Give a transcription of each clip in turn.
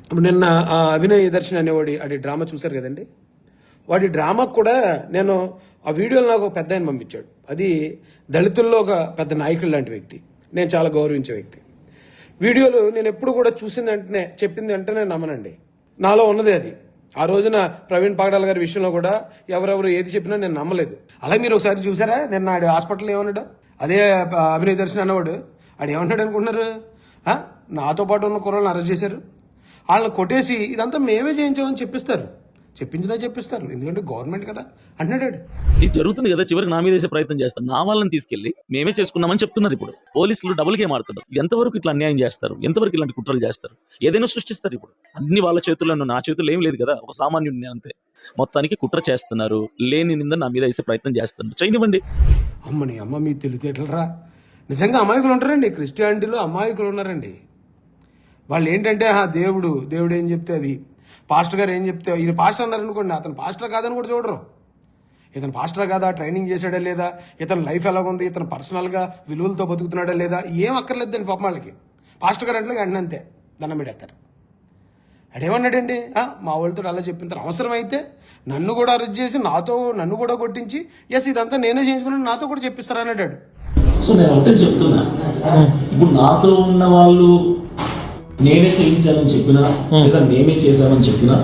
ఇప్పుడు నిన్న ఆ అభినయ్ దర్శన్ అనేవాడి అది డ్రామా చూశారు కదండి. వాడి డ్రామాకు కూడా నేను ఆ వీడియోలో నాకు ఒక పెద్ద ఆయన పంపించాడు. అది దళితుల్లో ఒక పెద్ద నాయకుడు లాంటి వ్యక్తి, నేను చాలా గౌరవించే వ్యక్తి. వీడియోలు నేను ఎప్పుడు కూడా చూసిన వెంటనే చెప్పింది వెంటనే నమ్మనండి. నాలో ఉన్నదే అది. ఆ రోజున ప్రవీణ్ పాగడాల గారి విషయంలో కూడా ఎవరెవరు ఏది చెప్పినా నేను నమ్మలేదు. అలాగే మీరు ఒకసారి చూసారా నిన్న ఆడు హాస్పిటల్ ఏమన్నాడు, అదే అభినయ్ దర్శన్ అన్నవాడు ఆడు ఏమన్నాడు అనుకుంటున్నారు? నాతో పాటు ఉన్న కుర్రలను అరెస్ట్ చేశారు, వాళ్ళని కొట్టేసి ఇదంతా మేమే చేయించామని చెప్పిస్తారు. చెప్పిస్తారు, ఎందుకంటే గవర్నమెంట్ కదా అంటున్నాడు. ఇది జరుగుతుంది కదా, చివరికి నా మీద వేసే ప్రయత్నం చేస్తారు. నా వాళ్ళని తీసుకెళ్లి మేమే చేసుకున్నామని చెప్తున్నారు. ఇప్పుడు పోలీసులు డబుల్ గేమ్ ఆడుతున్నారు. ఎంతవరకు ఇట్లా అన్యాయం చేస్తారు, ఎంతవరకు ఇలాంటి కుట్రలు చేస్తారు, ఏదైనా సృష్టిస్తారు. ఇప్పుడు అన్ని వాళ్ళ చేతుల్లో, నా చేతుల్లో ఏం లేదు కదా, ఒక సామాన్యుడిని అంతే. మొత్తానికి కుట్ర చేస్తున్నారు, లేని నింద నా మీద వేసే ప్రయత్నం చేస్తున్నారు. చేయనివ్వండి. అమ్మని అమ్మ మీ తెలివితేటలరా. నిజంగా అమాయకులు ఉంటారండి, క్రిస్టియానిటీలో అమాయకులు ఉన్నారండి. వాళ్ళు ఏంటంటే దేవుడు ఏం చెప్తే అది, పాస్టర్ గారు ఏం చెప్తే, ఈయన పాస్టర్ అన్నారు అనుకోండి, అతను పాస్టర్ కాదని కూడా చూడరు. ఇతను పాస్టర్ కాదా, ట్రైనింగ్ చేశాడా లేదా, ఇతను లైఫ్ ఎలాగుంది, ఇతను పర్సనల్గా విలువలతో బతుకుతున్నాడా లేదా, ఏం అక్కర్లేదండి పాపం వాళ్ళకి. పాస్టర్ గారు అంటే అంతే దండం పెడేస్తారు. అడేమన్నాడండి, మా వాళ్ళతో అలా చెప్పిన అవసరమైతే నన్ను కూడా అరెస్ట్ చేసి నన్ను కూడా కొట్టించి ఇదంతా నేనే చేయించుకున్నాను నాతో కూడా చెప్పిస్తారా అన్నాడు. సో నేను ఒకటే చెప్తున్నా, ఇప్పుడు నాతో ఉన్న వాళ్ళు నేనే చేయించానని చెప్పినా లేదా మేమే చేశామని చెప్పినా,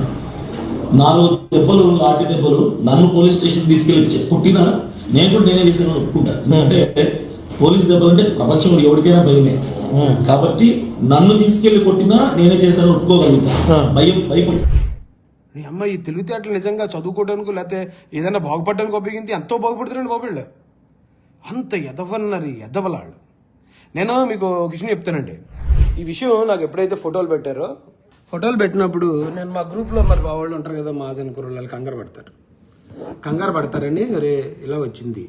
4 దెబ్బలు లాఠీ దెబ్బలు నన్ను పోలీస్ స్టేషన్ తీసుకెళ్ళి కుట్టినా నేను కూడా నేనే చేశానని ఒప్పుకుంటా. ఎందుకంటే పోలీస్ దెబ్బలు అంటే ప్రపంచంలో ఎవరికైనా భయమే. కాబట్టి నన్ను తీసుకెళ్లి కొట్టినా నేనే చేశానని ఒప్పుకోగలుగుతా, భయపడి. నీ అమ్మ ఈ తెలివితేటలు నిజంగా చదువుకోవడానికి లేకపోతే ఏదైనా బాగుపడడానికి ఉపయోగించి ఎంతో బాగుపడుతున్నాడు బాబుళ్ళు. అంత ఎదవలాళ్ళు. నేను మీకు ఒక విషయం చెప్తానండి. ఈ విషయం నాకు ఎప్పుడైతే ఫోటోలు పెట్టినప్పుడు నేను మా గ్రూప్లో మరి మా వాళ్ళు ఉంటారు కదా, మా జనకుర్రాళ్ళు కంగారు పడతారండి. అరే ఇలా వచ్చింది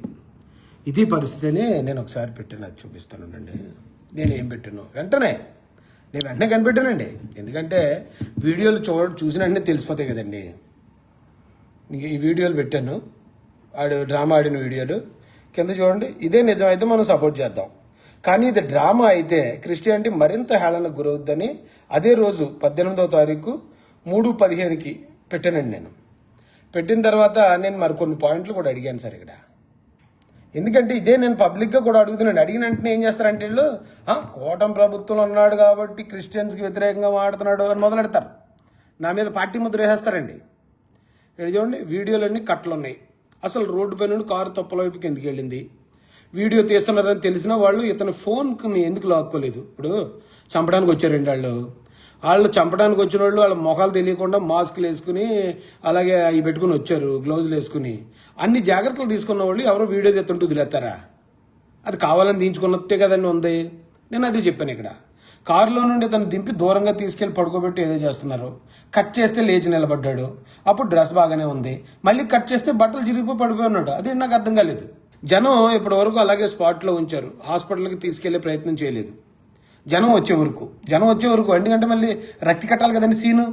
ఇది పరిస్థితి అని నేను ఒకసారి పెట్టాను, అది చూపిస్తానండి. నేను ఏం పెట్టాను వెంటనే కనిపెట్టానండి. ఎందుకంటే వీడియోలు చూసిన వెంటనే తెలిసిపోతాయి కదండి. ఈ వీడియోలు పెట్టాను, డ్రామా ఆడిన వీడియోలు కింద చూడండి. ఇదే నిజం అయితే మనం సపోర్ట్ చేద్దాం, కానీ ఇది డ్రామా అయితే క్రిస్టియానిటీ మరింత హేళనకు గురవుద్దని అదే రోజు 18వ తారీఖు 3:15కి పెట్టానండి. నేను పెట్టిన తర్వాత నేను మరికొన్ని పాయింట్లు కూడా అడిగాను సార్ ఇక్కడ. ఎందుకంటే ఇదే నేను పబ్లిక్గా కూడా అడుగుతున్నాను. అడిగిన వెంటనే ఏం చేస్తారంటే వీళ్ళు కూటమి ప్రభుత్వంలో ఉన్నాడు కాబట్టి క్రిస్టియన్స్కి వ్యతిరేకంగా మాట్లాడుతున్నాడు అని మొదలెడతారు, నా మీద పార్టీ ముద్ర వేసేస్తారండి. ఇక్కడ చూడండి, వీడియోలన్నీ కట్టలు ఉన్నాయి. అసలు రోడ్డు పై నుండి కారు తొప్పల వైపుకి ఎందుకు వెళ్ళింది, వీడియో తీస్తున్నారని తెలిసినా వాళ్ళు ఇతని ఫోన్కి ఎందుకు లాక్కోలేదు. ఇప్పుడు చంపడానికి వచ్చారండి వాళ్ళు చంపడానికి వచ్చిన వాళ్ళు వాళ్ళ మొఖాలు తెలియకుండా మాస్కులు వేసుకుని అలాగే అవి పెట్టుకుని వచ్చారు, గ్లౌజులు వేసుకుని. అన్ని జాగ్రత్తలు తీసుకున్న వాళ్ళు ఎవరో వీడియో తీస్తుంటూ వదిలేస్తారా? అది కావాలని దించుకున్నట్టే కదండి ఉంది. నేను అది చెప్పాను ఇక్కడ. కారులో నుండి తను దింపి దూరంగా తీసుకెళ్లి పడుకోబెట్టి ఏదో చేస్తున్నారు. కట్ చేస్తే లేచి నిలబడ్డాడు, అప్పుడు డ్రెస్ బాగానే ఉంది. మళ్ళీ కట్ చేస్తే బట్టలు చిరిగిపోయి పడిపోయి ఉన్నాడు. అది నాకు అర్థం కాలేదు. జనం ఇప్పటి వరకు అలాగే స్పాట్లో ఉంచారు, హాస్పిటల్కి తీసుకెళ్లే ప్రయత్నం చేయలేదు. జనం వచ్చే వరకు ఎందుకంటే మళ్ళీ రక్తి కట్టాలి కదండి సీను.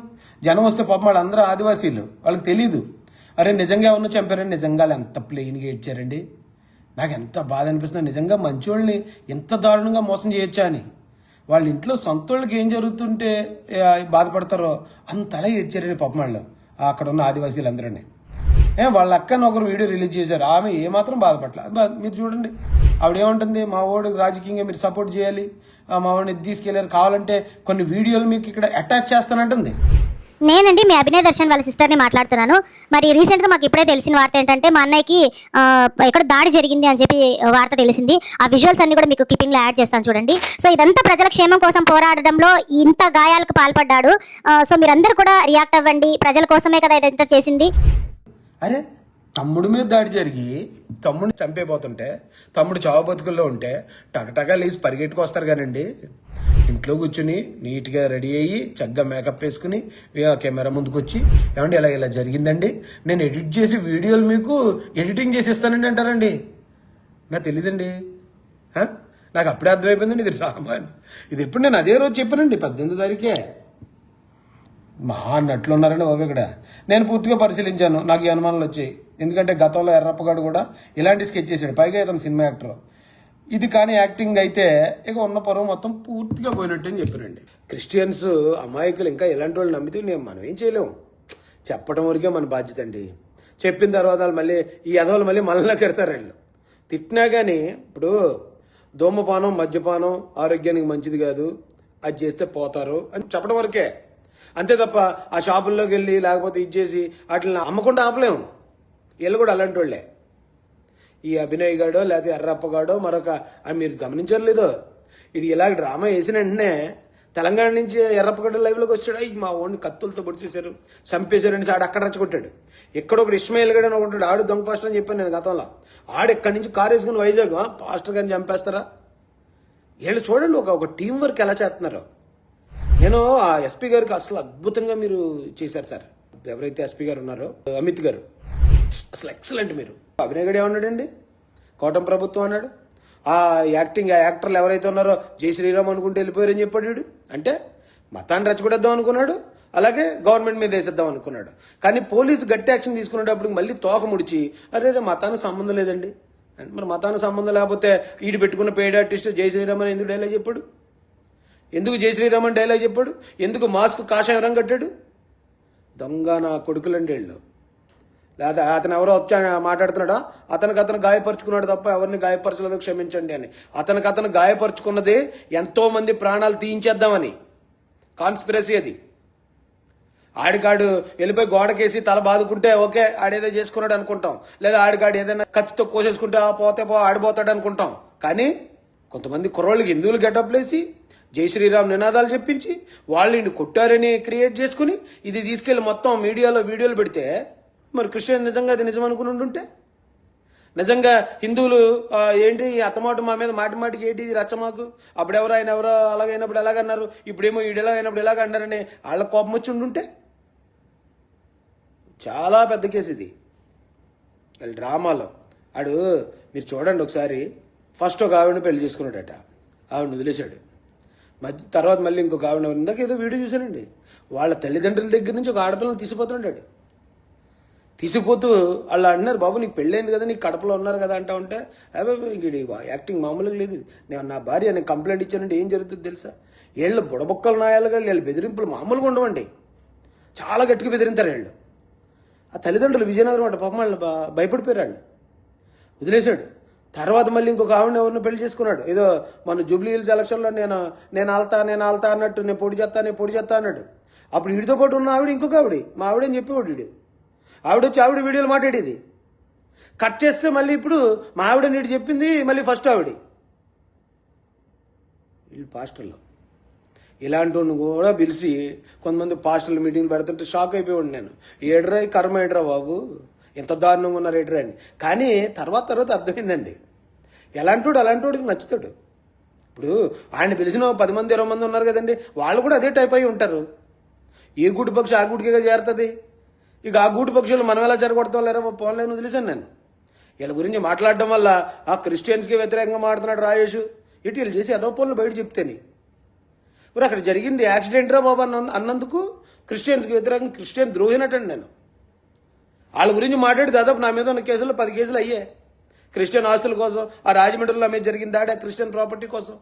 జనం వస్తే పాపం వాళ్ళు అందరూ ఆదివాసీలు, వాళ్ళకి తెలీదు. అరే నిజంగా ఎవరినో చంపారండి, నిజంగా ఎంత ప్లెయిన్గా ఏడ్చారండి. నాకు ఎంత బాధ అనిపిస్తుంది, నిజంగా మంచోళ్ళని ఎంత దారుణంగా మోసం చేయొచ్చా అని. వాళ్ళ ఇంట్లో సొంతోళ్ళకి ఏం జరుగుతుంటే బాధపడతారో అంతలా ఏడ్చారండి పాపం వాళ్ళు, అక్కడ ఉన్న ఆదివాసీలందరూ. వాళ్ళ అక్కని ఒకరు వీడియో రిలీజ్ చేశారు, ఆమె ఏమాత్రం బాధపడలే. మీరు చూడండి, ఆవిడేమంటుంది, మా వాడికి రాజకీయంగా మీరు సపోర్ట్ చేయాలి, మా వాడిని తీసుకెళ్లారు, కావాలంటే కొన్ని వీడియోలు మీకు ఇక్కడ అటాచ్ చేస్తానంటుంది. నేనండి మీ అభినయ్ దర్శన్ వాళ్ళ సిస్టర్ని మాట్లాడుతున్నాను. మరి రీసెంట్గా మాకు ఇప్పుడే తెలిసిన వార్త ఏంటంటే మా అన్నయ్యకి ఎక్కడ దాడి జరిగింది అని చెప్పి వార్త తెలిసింది. ఆ విజువల్స్ అన్ని కూడా మీకు క్లిప్పింగ్లో యాడ్ చేస్తాను చూడండి. సో ఇదంతా ప్రజల క్షేమం కోసం పోరాడడంలో ఇంత గాయాలకు పాల్పడ్డాడు. సో మీరందరూ కూడా రియాక్ట్ అవ్వండి, ప్రజల కోసమే కదా ఇదంతా చేసింది. అరే తమ్ముడి మీద దాడి జరిగి తమ్ముడిని చంపేపోతుంటే, తమ్ముడు చావు బతుకుల్లో ఉంటే టగటగా లేసి పరిగెట్టుకు వస్తారు కానండి. ఇంట్లో కూర్చుని నీట్గా రెడీ అయ్యి చక్కగా మేకప్ వేసుకుని కెమెరా ముందుకు వచ్చి ఏమండి ఇలా జరిగిందండి, నేను ఎడిట్ చేసి వీడియోలు మీకు ఎడిటింగ్ చేసి ఇస్తానండి అంటారండి. నాకు తెలీదండి, నాకు అప్పుడే అర్థమైపోయిందండి ఇది డ్రామా అని. ఇది ఎప్పుడు నేను అదే రోజు చెప్పానండి, 18వ తారీఖే. మహా అన్నట్లు ఉన్నారండి బాబు ఇక్కడ. నేను పూర్తిగా పరిశీలించాను, నాకు ఈ అనుమానాలు వచ్చాయి. ఎందుకంటే గతంలో ఎర్రప్పగాడు కూడా ఇలాంటి స్కెచ్ చేశాడు, పైగా ఇతను సినిమా యాక్టర్. ఇది కానీ యాక్టింగ్ అయితే ఇక ఉన్న పరువు మొత్తం పూర్తిగా పోయినట్టు అని చెప్పానండి. క్రిస్టియన్స్ అమాయకులు ఇంకా ఇలాంటి వాళ్ళు నమ్మితే మనం ఏం చేయలేము. చెప్పడం వరకే మన బాధ్యత అండి. చెప్పిన తర్వాత వాళ్ళు మళ్ళీ ఈ ఎదవలు మళ్ళీ మనల్ని తిడతారు. వీళ్ళు తిట్టినా కానీ ఇప్పుడు ధూమపానం మద్యపానం ఆరోగ్యానికి మంచిది కాదు, అది చేస్తే పోతారు అని చెప్పడం వరకే. అంతే తప్ప ఆ షాపుల్లోకి వెళ్ళి లేకపోతే ఇచ్చేసి వాటిని అమ్మకుండా ఆపలేము. వీళ్ళు కూడా అలాంటి వాళ్ళే. ఈ అభినయ్ గాడో లేకపోతే ఎర్రప్పగాడో మరొక మీరు గమనించారు లేదో, ఇది ఇలాగ డ్రామా వేసిన వెంటనే తెలంగాణ నుంచి ఎర్రప్పగడ్డ లైవ్లోకి వచ్చాడు. మా ఓడిని కత్తులతో పొడిచేశారు, చంపేశారని ఆడు అక్కడ రచ్చగొట్టాడు. ఎక్కడ ఒకటి ఇస్మాయిల్ గడ అని ఉంటాడు, ఆడు దొంగ పాస్టర్ అని చెప్పాను నేను గతంలో. ఆడు ఎక్కడి నుంచి కారు వేసుకుని వైజాగ్ పాస్టర్ గారిని చంపేస్తారా? వీళ్ళు చూడండి ఒక టీం వర్క్ ఎలా చేస్తున్నారు. నేను ఆ ఎస్పీ గారికి అసలు అద్భుతంగా మీరు చేశారు సార్. ఎవరైతే ఎస్పీ గారు ఉన్నారో అమిత్ గారు అసలు ఎక్సలెంట్. మీరు అభినయ్ గడ ఏమన్నాడండి, కోటం ప్రభుత్వం అన్నాడు. ఆ యాక్టర్లు ఎవరైతే ఉన్నారో జై శ్రీరామ్ అనుకుంటే వెళ్ళిపోయారని చెప్పాడు వీడు. అంటే మతాన్ని రెచ్చగొడేద్దాం అనుకున్నాడు, అలాగే గవర్నమెంట్ మీద వేసేద్దాం అనుకున్నాడు. కానీ పోలీసు గట్టి యాక్షన్ తీసుకునేటప్పుడు మళ్ళీ తోక ముడిచి అరే మతానికి సంబంధం లేదండి. మరి మతానికి సంబంధం లేకపోతే వీడు పెట్టుకున్న పెయిడ్ ఆర్టిస్ట్ జై శ్రీరామ్ అని ఎందుకు డైలాగ్ చెప్పాడు? ఎందుకు జై శ్రీరామ్ అని డైలాగ్ చెప్పాడు? ఎందుకు మాస్క్ కాషాయం రంగు కట్టాడు? దొంగ నా కొడుకులండి వీళ్ళు. లేదా అతను ఎవరో వచ్చా మాట్లాడుతున్నాడా, అతను గాయపరుచుకున్నాడు తప్ప ఎవరిని గాయపరచలేదు క్షమించండి అని. అతను గాయపరుచుకున్నది ఎంతో మంది ప్రాణాలు తీయించేద్దామని కాన్స్పిరసీ. అది ఆడికాడు వెళ్ళిపోయి గోడకేసి తల బాదుకుంటే ఓకే ఆడేదో చేసుకున్నాడు అనుకుంటాం, లేదా ఆడికాడు ఏదైనా కత్తితో కోసేసుకుంటే పోతే ఆడిపోతాడు అనుకుంటాం. కానీ కొంతమంది కుర్రోళ్ళకి హిందువులు గెటప్లేసి జై శ్రీరామ్ నినాదాలు చెప్పించి వాళ్ళు కొట్టారని క్రియేట్ చేసుకుని ఇది తీసుకెళ్లి మొత్తం మీడియాలో వీడియోలు పెడితే మరి క్రిస్టియన్ నిజంగా అది నిజం అనుకుని ఉంటుంటే, నిజంగా హిందువులు ఏంటి అత్తమాట మా మీద మాటికి ఏంటి రచ్చమాకు, అప్పుడెవరో ఆయన ఎవరో అలాగైనప్పుడు ఎలాగన్నారు, ఇప్పుడేమో ఈడు ఎలాగైనప్పుడు ఎలాగ అన్నారని వాళ్ళ కోపం వచ్చి ఉండుంటే. చాలా పెద్ద కేసు ఇది వీళ్ళ డ్రామాలో. ఆడు మీరు చూడండి ఒకసారి, ఫస్ట్ ఒక ఆవిడని పెళ్లి చేసుకున్నాడట, ఆవిడని వదిలేశాడు. తర్వాత మళ్ళీ ఇంకొక ఆవిడ, ఇందాక ఏదో వీడియో చూశానండి, వాళ్ళ తల్లిదండ్రుల దగ్గర నుంచి ఒక ఆడపిల్లని తీసుకుపోతున్నాడు. తీసుకుపోతూ వాళ్ళు అన్నారు బాబు నీకు పెళ్ళైంది కదా, నీకు కడపలో ఉన్నారు కదా అంటా ఉంటే ఇంక యాక్టింగ్ మామూలుగా లేదు. నేను నా భార్య నేను కంప్లైంట్ ఇచ్చానంటే ఏం జరుగుతుంది తెలుసా? వీళ్ళు బుడబొక్కలు నాయాలుగా వీళ్ళు బెదిరింపులు మామూలుగా ఉండవండి, చాలా గట్టిగా బెదిరింతారు వీళ్ళు. ఆ తల్లిదండ్రులు విజయనగరం అంటే పాపం వాళ్ళు భయపడిపోయారు, వాళ్ళు వదిలేశాడు. తర్వాత మళ్ళీ ఇంకొక ఆవిడని ఎవరిని పెళ్లి చేసుకున్నాడు. ఏదో మన జూబ్లీ హిల్స్ ఎలక్షన్లో నేను ఆల్తా అన్నట్టు నేను పొడి చేస్తా అన్నాడు. అప్పుడు వీడితో పాటు ఉన్న ఆవిడ ఇంకొక ఆవిడ, మా ఆవిడని చెప్పేవాడు వీడు. ఆవిడ వచ్చి ఆవిడ వీడియోలు మాట్లాడేది. కట్ చేస్తే మళ్ళీ ఇప్పుడు మా ఆవిడ నీటి చెప్పింది మళ్ళీ ఫస్ట్ ఆవిడ. వీళ్ళు పాస్టర్లు ఇలాంటి వాడిని కూడా పిలిచి కొంతమంది పాస్టర్లు మీటింగ్లు పెడుతుంటే షాక్ అయిపోయాడు నేను. ఏడ్రా కర్మ ఏడ్రా బాబు, ఎంత దారుణంగా ఉన్నారు ఏడ్రా అని. కానీ తర్వాత అర్థమైందండి, ఎలాంటి వాడికి నచ్చుతాడు. ఇప్పుడు ఆయన పిలిచిన 10 మంది 20 మంది ఉన్నారు కదండి, వాళ్ళు కూడా అదే టైప్ అయి ఉంటారు. ఏ గూటి పక్షి ఆ గూటికే చేరుతుంది. ఇక ఆ గూటి పక్షులు మనం ఎలా జరగొడతాం లేరా పోన్లేని వదిలేశాను నేను. వీళ్ళ గురించి మాట్లాడడం వల్ల ఆ క్రిస్టియన్స్కి వ్యతిరేకంగా మాట్లాడుతున్నాడు రాజేష్, ఇటు వీళ్ళు చేసి అదో పనులు బయట చెప్తేని. మరి అక్కడ జరిగింది యాక్సిడెంట్ రా బాబు అన్నందుకు క్రిస్టియన్స్కి వ్యతిరేకంగా క్రిస్టియన్ ద్రోహినట్టండి నేను. వాళ్ళ గురించి మాట్లాడి దాదాపు నా మీద ఉన్న కేసులు 10 కేసులు అయ్యాయి. క్రిస్టియన్ ఆస్తుల కోసం, ఆ రాజమండ్రిలో మీద జరిగిన దాడి ఆ క్రిస్టియన్ ప్రాపర్టీ కోసం.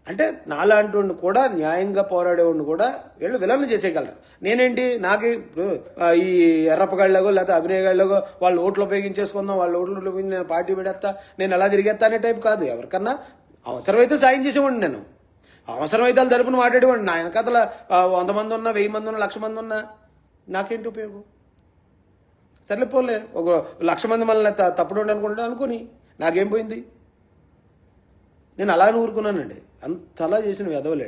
అంటే నాలాంటి వాడిని కూడా న్యాయంగా పోరాడేవాడిని కూడా వీళ్ళు విలన్లు చేసేయగలరు. నేనేంటి నాకు ఈ ఎర్రప్పగాళ్ళగో లేకపోతే అభినయగాళ్ళగో వాళ్ళు ఓట్లు ఉపయోగించేసుకుందాం, వాళ్ళ ఓట్లు ఉపయోగించి నేను పార్టీ పెడేస్తా, నేను ఎలా తిరిగేస్తా అనే టైప్ కాదు. ఎవరికన్నా అవసరమైతే సాయం చేసేవాడిని నేను, అవసరమైతే వాళ్ళ తరపున మాట్లాడేవాడిని. నా వెనకాతల 100 మంది ఉన్నా 1000 మంది ఉన్నా 1,00,000 మంది ఉన్నా నాకేంటి ఉపయోగం? సర్లే పోలే, ఒక 1,00,000 మంది మనల్ని తప్పుడు అనుకుని నాకేం పోయింది? నేను అలానే ఊరుకున్నానండి. అంతలా చేసిన వెధవలేళ్ళు.